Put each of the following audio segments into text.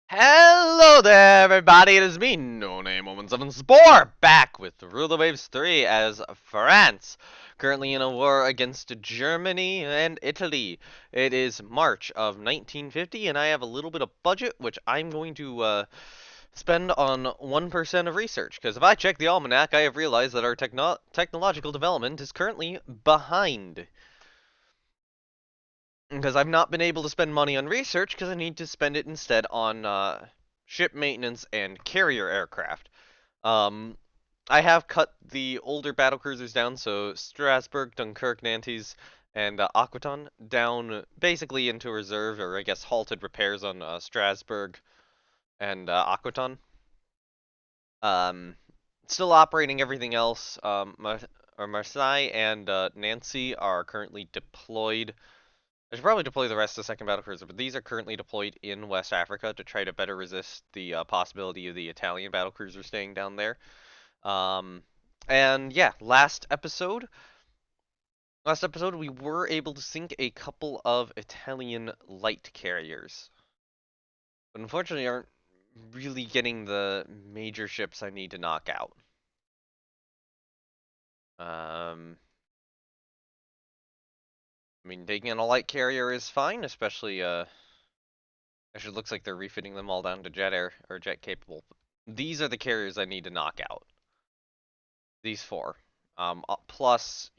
Hello there, everybody. It is me, No Name 117 Spore, back with Rule Waves 3 as France, currently in a war against Germany and Italy. It is March of 1950, and I have a little bit of budget, which I'm going to spend on 1% of research. Because if I check the almanac, I have realized that our technological development is currently behind. Because I've not been able to spend money on research because I need to spend it instead on ship maintenance and carrier aircraft. Um, I have cut the older battlecruisers down, so Strasbourg, Dunkirk, Nantes, and Aquitaine down basically into reserve, or I guess halted repairs on Strasbourg and Aquitaine. Um, Still operating everything else. Marseille and Nancy are currently deployed. I should probably deploy the rest of the second battlecruiser, but these are currently deployed in West Africa to try to better resist the possibility of the Italian battlecruiser staying down there. Um, and yeah, last episode we were able to sink a couple of Italian light carriers, but unfortunately aren't really getting the major ships I need to knock out. Um, I mean, taking in a light carrier is fine, especially actually, it looks like they're refitting them all down to jet air or jet capable. These are the carriers I need to knock out. These four, plus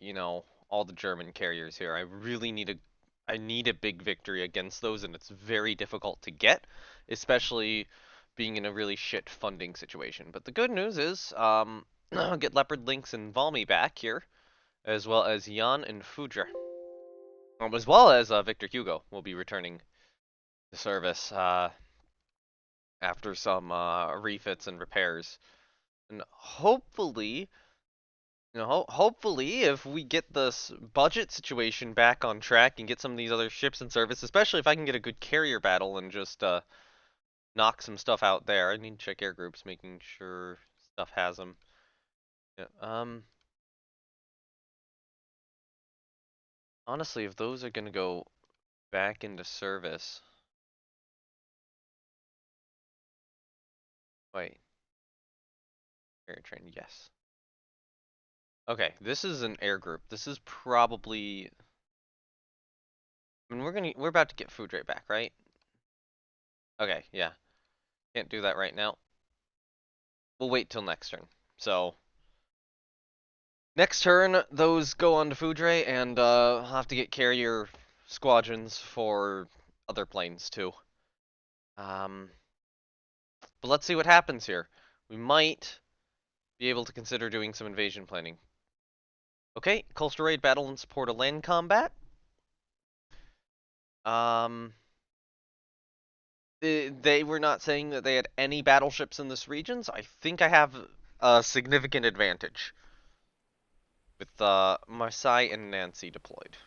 all the German carriers here. I need a big victory against those, and it's very difficult to get, especially being in a really shit funding situation. But the good news is, I'll get Leopard Lynx and Valmy back here, as well as Jan and Foudre, as well as Victor Hugo will be returning to service. After some refits and repairs. And hopefully, hopefully if we get this budget situation back on track and get some of these other ships in service, especially if I can get a good carrier battle and just knock some stuff out there. I need to check air groups, making sure stuff has them. Yeah, honestly, if those are gonna go back into service, wait, air train, yes. Okay, this is an air group. This is probably. I mean, we're about to get food right back, right? Okay, yeah. Can't do that right now. We'll wait till next turn. So, next turn, those go on to Foudre, and I'll have to get carrier squadrons for other planes too. Um, but let's see what happens here. We might be able to consider doing some invasion planning. Okay, coastal raid battle in support of land combat. Um, they were not saying that they had any battleships in this region, so I think I have a significant advantage with Marseille and Nancy deployed.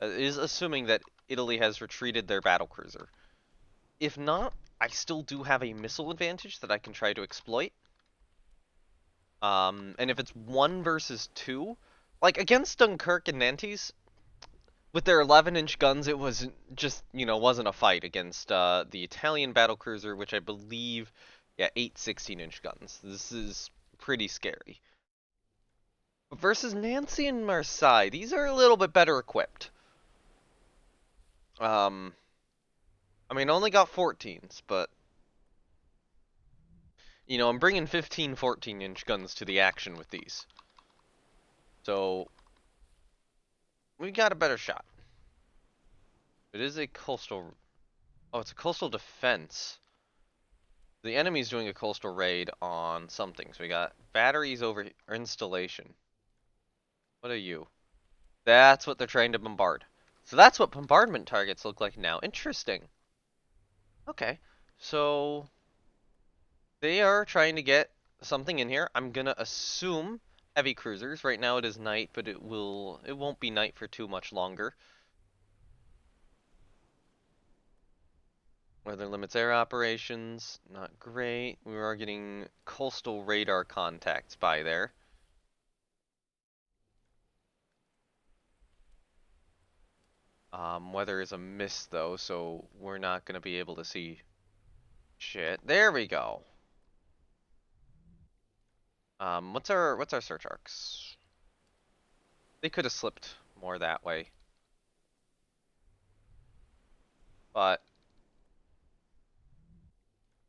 Is assuming that Italy has retreated their battlecruiser. If not, I still do have a missile advantage that I can try to exploit. And if it's 1 versus 2, like against Dunkirk and Nantes, with their 11-inch guns, it was just, wasn't a fight against the Italian battlecruiser, which I believe, yeah, 8 16-inch guns. This is pretty scary. But versus Nancy and Marseille, these are a little bit better equipped. Um, I mean, I only got 14s, but I'm bringing 15, 14-inch guns to the action with these. So, we got a better shot. It is a coastal. Oh, it's a coastal defense. The enemy's doing a coastal raid on something. So we got batteries over or installation. What are you? That's what they're trying to bombard. So that's what bombardment targets look like now. Interesting. Okay. So they are trying to get something in here. I'm gonna assume heavy cruisers. Right now it is night, but it won't be night for too much longer. Weather limits air operations, not great. We are getting coastal radar contacts by there. Weather is a miss though, so we're not gonna be able to see Shit. There we go. What's our search arcs? They could have slipped more that way. But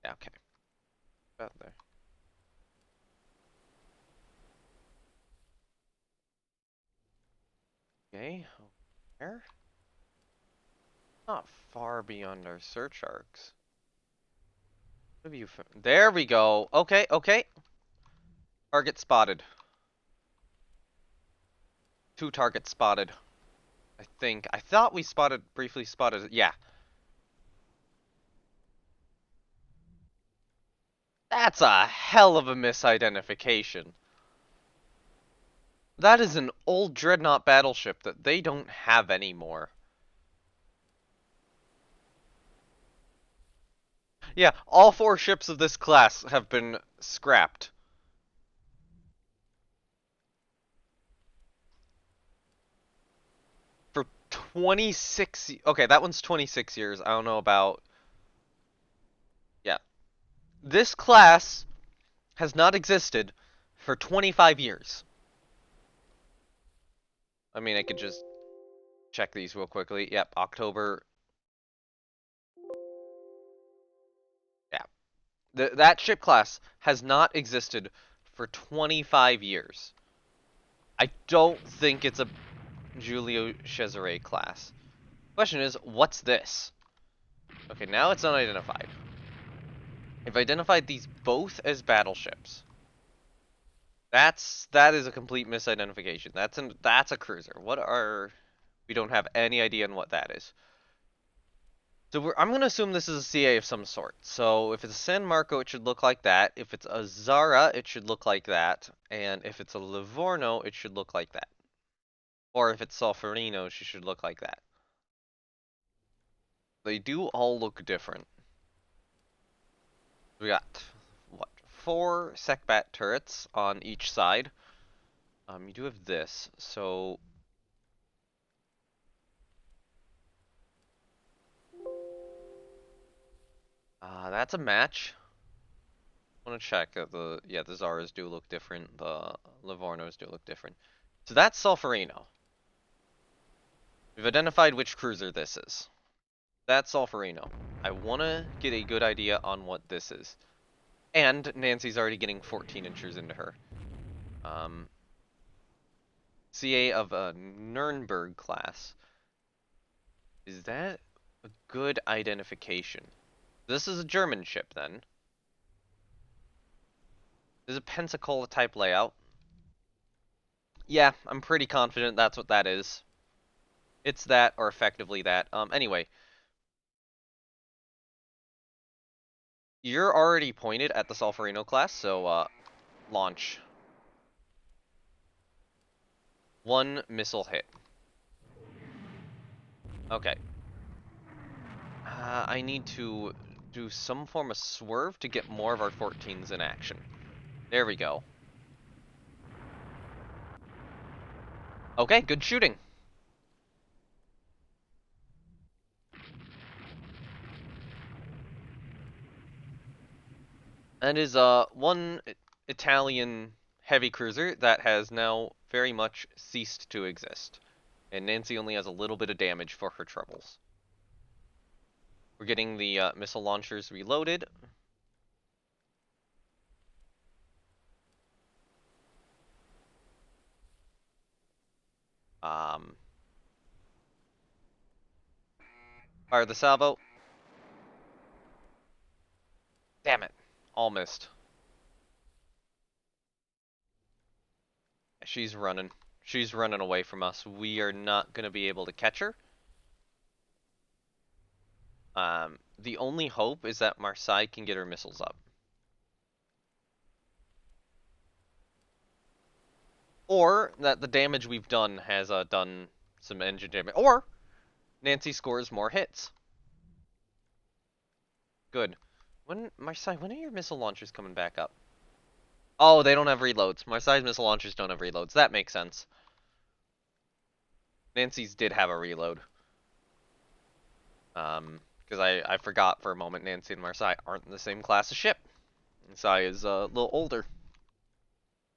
yeah, okay. About there. Okay, where? Not far beyond our search arcs. What have you found? There we go. Okay, okay. Target spotted. 2 targets spotted. I think. I thought we briefly spotted it. Yeah. That's a hell of a misidentification. That is an old dreadnought battleship that they don't have anymore. Yeah, all 4 ships of this class have been scrapped. For 26... Okay, that one's 26 years. I don't know about... Yeah. This class has not existed for 25 years. I mean, I could just check these real quickly. Yep, October. Yeah. That ship class has not existed for 25 years. I don't think it's a Julio Cesare class. Question is, what's this? Okay, now it's unidentified. I've identified these both as battleships. That is a complete misidentification. That's a cruiser. We don't have any idea on what that is. So I'm going to assume this is a CA of some sort. So if it's a San Marco, it should look like that. If it's a Zara, it should look like that. And if it's a Livorno, it should look like that. Or if it's Solferino, she should look like that. They do all look different. We got, what, 4 Secbat turrets on each side. You do have this, so... that's a match. I want to check that the Zaras do look different, the Livornos do look different. So that's Solferino. We've identified which cruiser this is. That's Solferino. I want to get a good idea on what this is. And Nancy's already getting 14 inches into her. CA of a Nuremberg class. Is that a good identification? This is a German ship, then. This is a Pensacola type layout. Yeah, I'm pretty confident that's what that is. It's that, or effectively that. Anyway. You're already pointed at the Solferino class, so, launch. 1 missile hit. Okay. I need to do some form of swerve to get more of our 14s in action. There we go. Okay, good shooting. That is one Italian heavy cruiser that has now very much ceased to exist. And Nancy only has a little bit of damage for her troubles. We're getting the missile launchers reloaded. Fire the salvo. Damn it. All missed. She's running. She's running away from us. We are not going to be able to catch her. The only hope is that Marseille can get her missiles up. Or that the damage we've done has done some engine damage. Or Nancy scores more hits. Good. Marseille, when are your missile launchers coming back up? Oh, they don't have reloads. Marseille's missile launchers don't have reloads. That makes sense. Nancy's did have a reload. Because I forgot for a moment Nancy and Marseille aren't in the same class of ship. Marseille is a little older.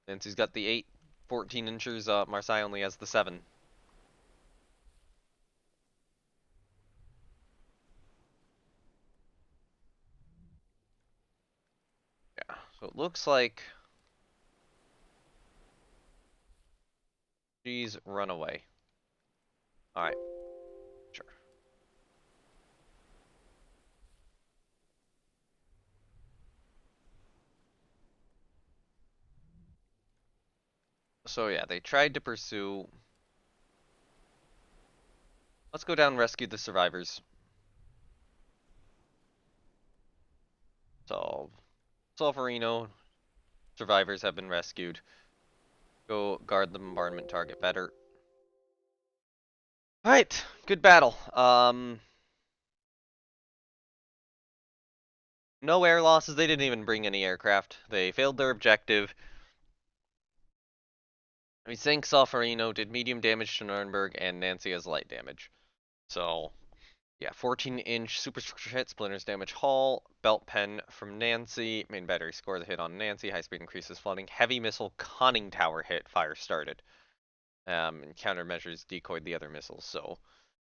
Nancy's got the 8 14 inchers, Marseille only has the 7. Yeah, so it looks like she's run away. Alright, sure. So yeah, they tried to pursue. Let's go down and rescue the survivors. So, Solferino, survivors have been rescued. Go guard the bombardment target better. Alright, good battle. No air losses, they didn't even bring any aircraft. They failed their objective. We sank Solferino, did medium damage to Nuremberg, and Nancy has light damage. So, yeah, 14-inch superstructure hit, splinters damage hull, belt pen from Nancy, main battery score the hit on Nancy, high speed increases flooding, heavy missile conning tower hit, fire started. And countermeasures decoyed the other missiles. So,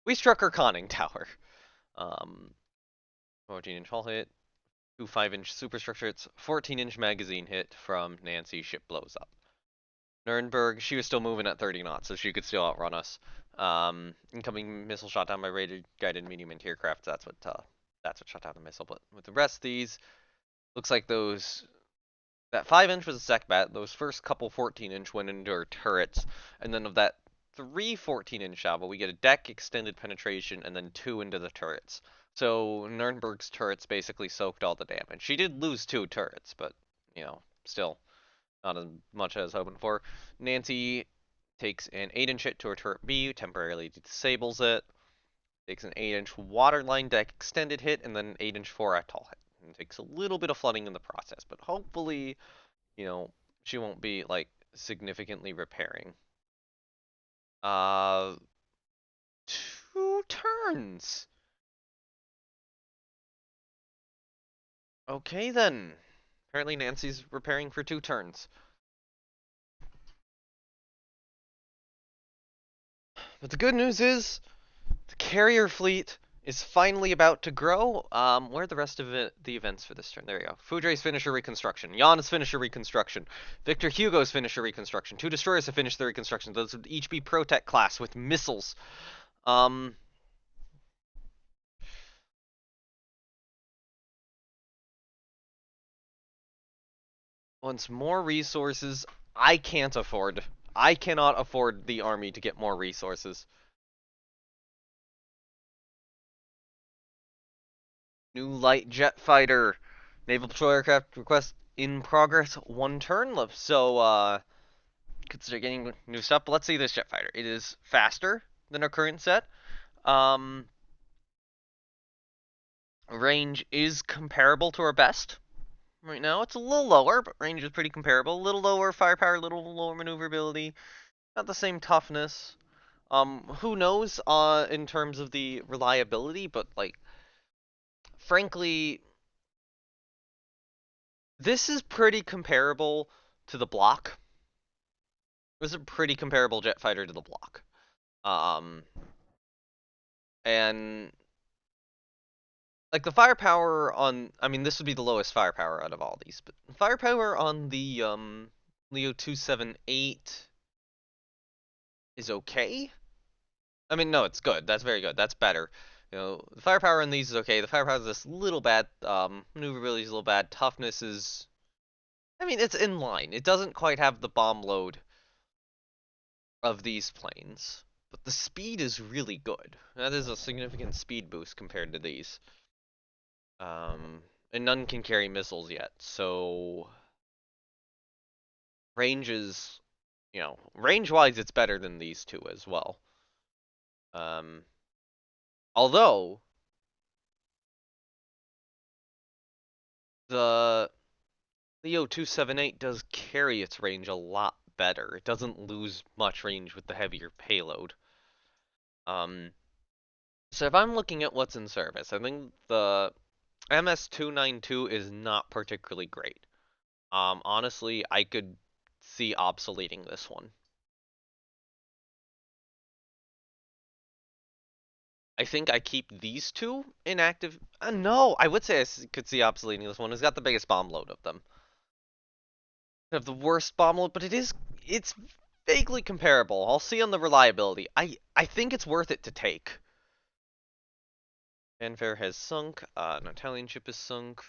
we struck her conning tower. 14-inch hull hit, 2 5-inch superstructure hits, 14-inch magazine hit from Nancy, ship blows up. Nuremberg, she was still moving at 30 knots, so she could still outrun us. Incoming missile shot down by radar guided medium anti-aircraft. That's what shot down the missile. But with the rest of these, looks like that 5-inch was a sec bat. Those first couple 14-inch went into our turrets, and then of that 3 14-inch salvo, we get a deck extended penetration and then 2 into the turrets. So Nuremberg's turrets basically soaked all the damage. She did lose 2 turrets, but still not as much as hoping for. Nancy takes an 8-inch hit to her turret B, temporarily disables it. Takes an 8-inch waterline deck extended hit, and then an 8-inch 4 atoll hit. And takes a little bit of flooding in the process, but hopefully, she won't be, like, significantly repairing. 2 turns! Okay then. Apparently Nancy's repairing for 2 turns. But the good news is, the carrier fleet is finally about to grow. Where are the rest of the events for this turn? There you go. Foudre's finisher reconstruction. Jan's finisher reconstruction. Victor Hugo's finisher reconstruction. 2 destroyers have finished their reconstruction. Those would each be Protect class with missiles. Once more resources, I can't afford. I cannot afford the army to get more resources. New light jet fighter. Naval patrol aircraft request in progress 1 turn. So, consider getting new stuff. But let's see this jet fighter. It is faster than our current set. Range is comparable to our best. Right now, it's a little lower, but range is pretty comparable. A little lower firepower, a little lower maneuverability. Not the same toughness. Who knows in terms of the reliability, but, like, frankly, this is pretty comparable to the block. This is a pretty comparable jet fighter to the block. And like the firepower on, I mean, this would be the lowest firepower out of all these, but firepower on the Leo 278 is okay. I mean, no, it's good. That's very good. That's better. The firepower on these is okay. The firepower is just a little bad. Maneuverability is a little bad. Toughness is, I mean, it's in line. It doesn't quite have the bomb load of these planes, but the speed is really good. That is a significant speed boost compared to these. And none can carry missiles yet, so range is, range-wise, it's better than these 2 as well. Although the Leo 278 does carry its range a lot better. It doesn't lose much range with the heavier payload. So if I'm looking at what's in service, I think the MS-292 is not particularly great. Honestly, I could see obsoleting this one. I think I keep these two inactive. No, I would say could see obsoleting this one. It's got the biggest bomb load of them. Have the worst bomb load, but it's vaguely comparable. I'll see on the reliability. I think it's worth it to take. Fanfare has sunk. An Italian ship is sunk.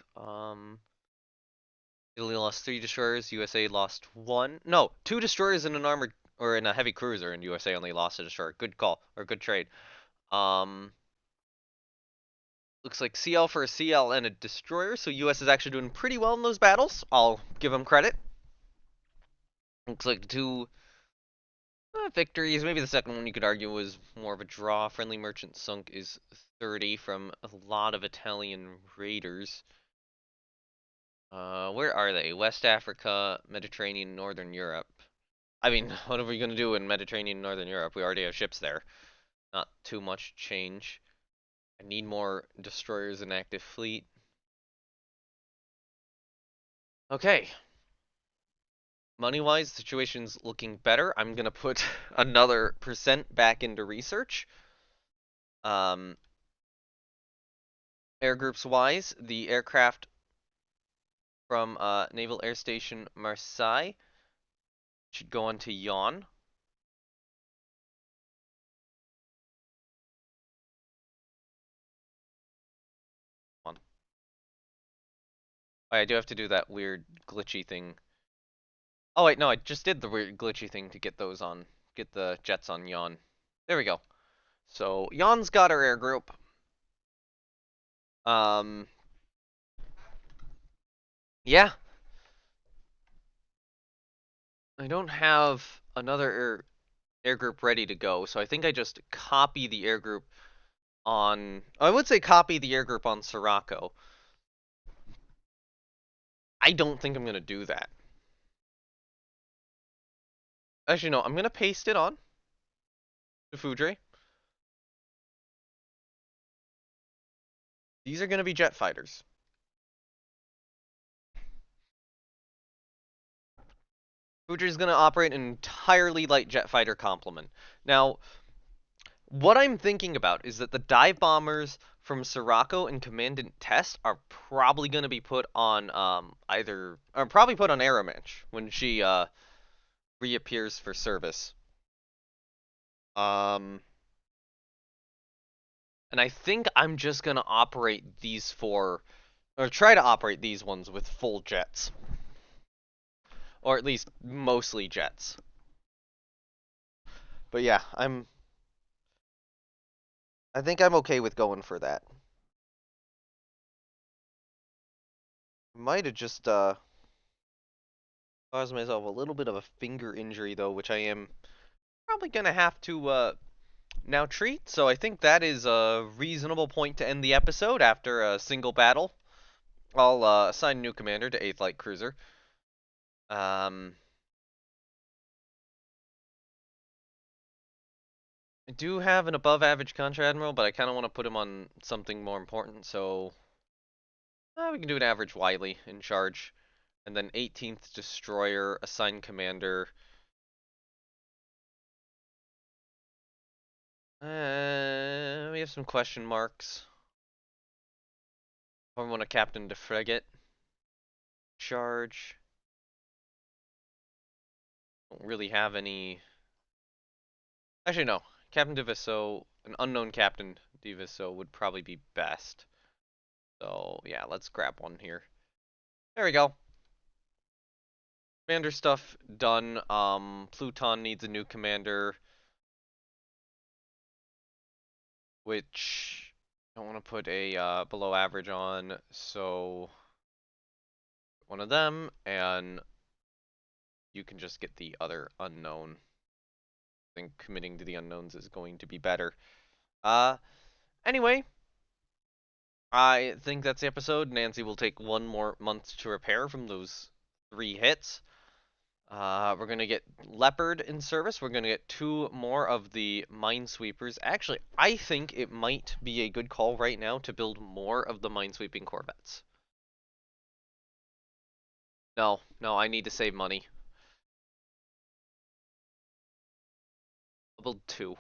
Italy lost 3 destroyers. USA lost 1. No, 2 destroyers in an armored or in a heavy cruiser, and USA only lost a destroyer. Good call or good trade. Um, Looks like CL for a CL and a destroyer, so US is actually doing pretty well in those battles. I'll give them credit. Looks like two victories. Maybe the second one you could argue was more of a draw. Friendly merchant sunk is 30 from a lot of Italian raiders. Where are they? West Africa, Mediterranean, Northern Europe. I mean, what are we going to do in Mediterranean, Northern Europe? We already have ships there. Not too much change. I need more destroyers in active fleet. Okay. Money-wise, the situation's looking better. I'm going to put another percent back into research. Um, Air groups wise, the aircraft from Naval Air Station Marseille should go on to Yon. Come on. Oh, I do have to do that weird glitchy thing. Oh wait, no, I just did the weird glitchy thing to get those on, get the jets on Yon. There we go. So Yon's got our air group. Um, yeah, I don't have another air group ready to go, so I think I just copy the air group on. I would say copy the air group on Sirocco. I don't think I'm gonna do that. Actually, no, I'm gonna paste it on to Foudre. These are gonna be jet fighters. Foudre is gonna operate an entirely light jet fighter complement. Now, what I'm thinking about is that the dive bombers from Sirocco and Commandant Test are probably going to be put on either or probably put on Araminch when she reappears for service. Um and I think I'm just going to operate these four or try to operate these ones with full jets. Or at least mostly jets. But yeah, I think I'm okay with going for that. Might have just caused myself a little bit of a finger injury though, which I am probably gonna have to now treat. So I think that is a reasonable point to end the episode after a single battle. I'll assign new commander to 8th Light Cruiser. Um, I do have an above average Contra Admiral, but I kind of want to put him on something more important, so we can do an average Wiley in charge. And then 18th Destroyer, assign commander. We have some question marks. I want a captain to frigate. Charge. Don't really have any. Actually, no. Captain de Vaisseau, an unknown Captain de Vaisseau would probably be best. So, yeah, let's grab one here. There we go. Commander stuff done. Pluton needs a new commander, which I don't want to put a below average on, so one of them, and you can just get the other unknown. I think committing to the unknowns is going to be better. Anyway, I think that's the episode. Nancy will take 1 more month to repair from those 3 hits. We're gonna get Leopard in service. We're gonna get 2 more of the Minesweepers. Actually, I think it might be a good call right now to build more of the Minesweeping Corvettes. No, no, I need to save money. I'll build 2.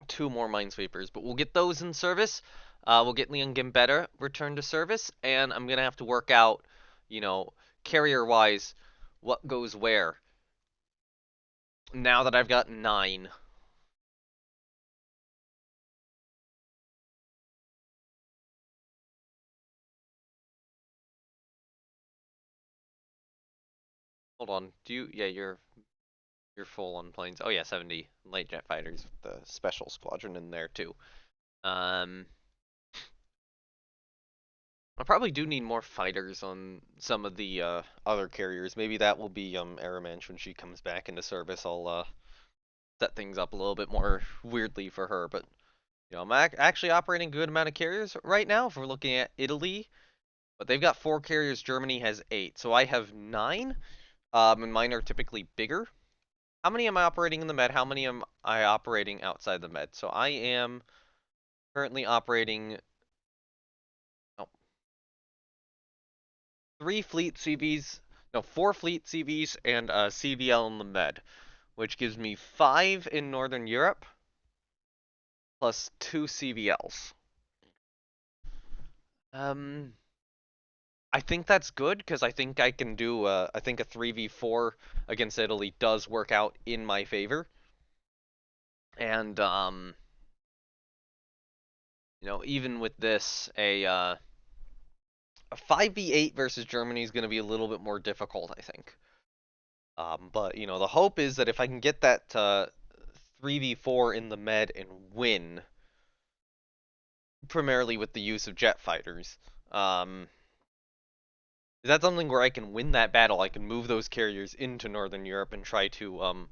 2 more Minesweepers, but we'll get those in service. We'll get Leon Gambetta returned to service, and I'm gonna have to work out, you know, carrier-wise, what goes where. Now that I've got 9. Hold on, do you? Yeah, you're full on planes. Oh yeah, 70 light jet fighters with the special squadron in there too. Um, I probably do need more fighters on some of the other carriers. Maybe that will be Aramanch when she comes back into service. I'll set things up a little bit more weirdly for her. But I'm actually operating a good amount of carriers right now. If we're looking at Italy, but they've got 4 carriers. Germany has 8, so I have 9. And mine are typically bigger. How many am I operating in the Med? How many am I operating outside the Med? So I am currently operating oh, 3 fleet CVs, no, 4 fleet CVs and a CVL in the Med, which gives me 5 in Northern Europe plus 2 CVLs. Um, I think that's good because I think I can do. I think a 3v4 against Italy does work out in my favor, and even with this, a 5v8 versus Germany is going to be a little bit more difficult, I think. But the hope is that if I can get that 3v4 in the Med and win, primarily with the use of jet fighters, is that something where I can win that battle? I can move those carriers into Northern Europe and try to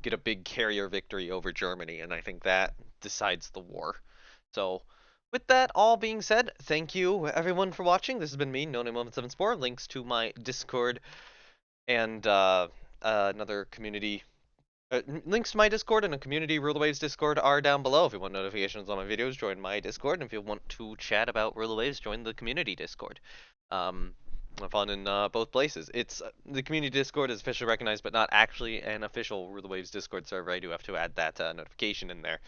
get a big carrier victory over Germany, and I think that decides the war. So, with that all being said, thank you everyone for watching. This has been me, NoName174. Links to my Discord and another community. Links to my Discord and a community Rule the Waves Discord are down below. If you want notifications on my videos, join my Discord. And if you want to chat about Rule the Waves, join the community Discord. Have fun in both places. It's the community Discord is officially recognized, but not actually an official Rule the Waves Discord server. I do have to add that notification in there.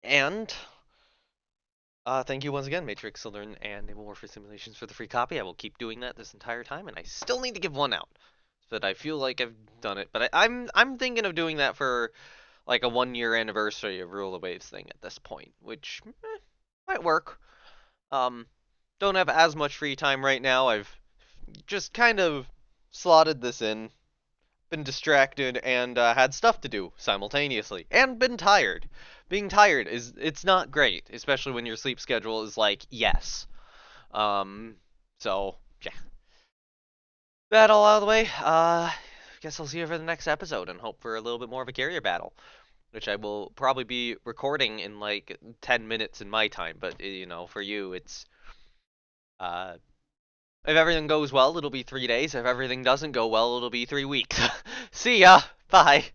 And thank you once again, Matrix, Slytherin, and Naval Warfare Simulations for the free copy. I will keep doing that this entire time, and I still need to give one out so that I feel like I've done it. But I'm thinking of doing that for like a 1-year anniversary of Rule the Waves thing at this point, which might work. Don't have as much free time right now. I've just kind of slotted this in, been distracted, and had stuff to do simultaneously, and been tired. Being tired it's not great, especially when your sleep schedule is like yes. So yeah, that all out of the way. Guess I'll see you for the next episode and hope for a little bit more of a carrier battle, which I will probably be recording in like 10 minutes in my time. But for you, it's if everything goes well, it'll be 3 days. If everything doesn't go well, it'll be 3 weeks. See ya. Bye.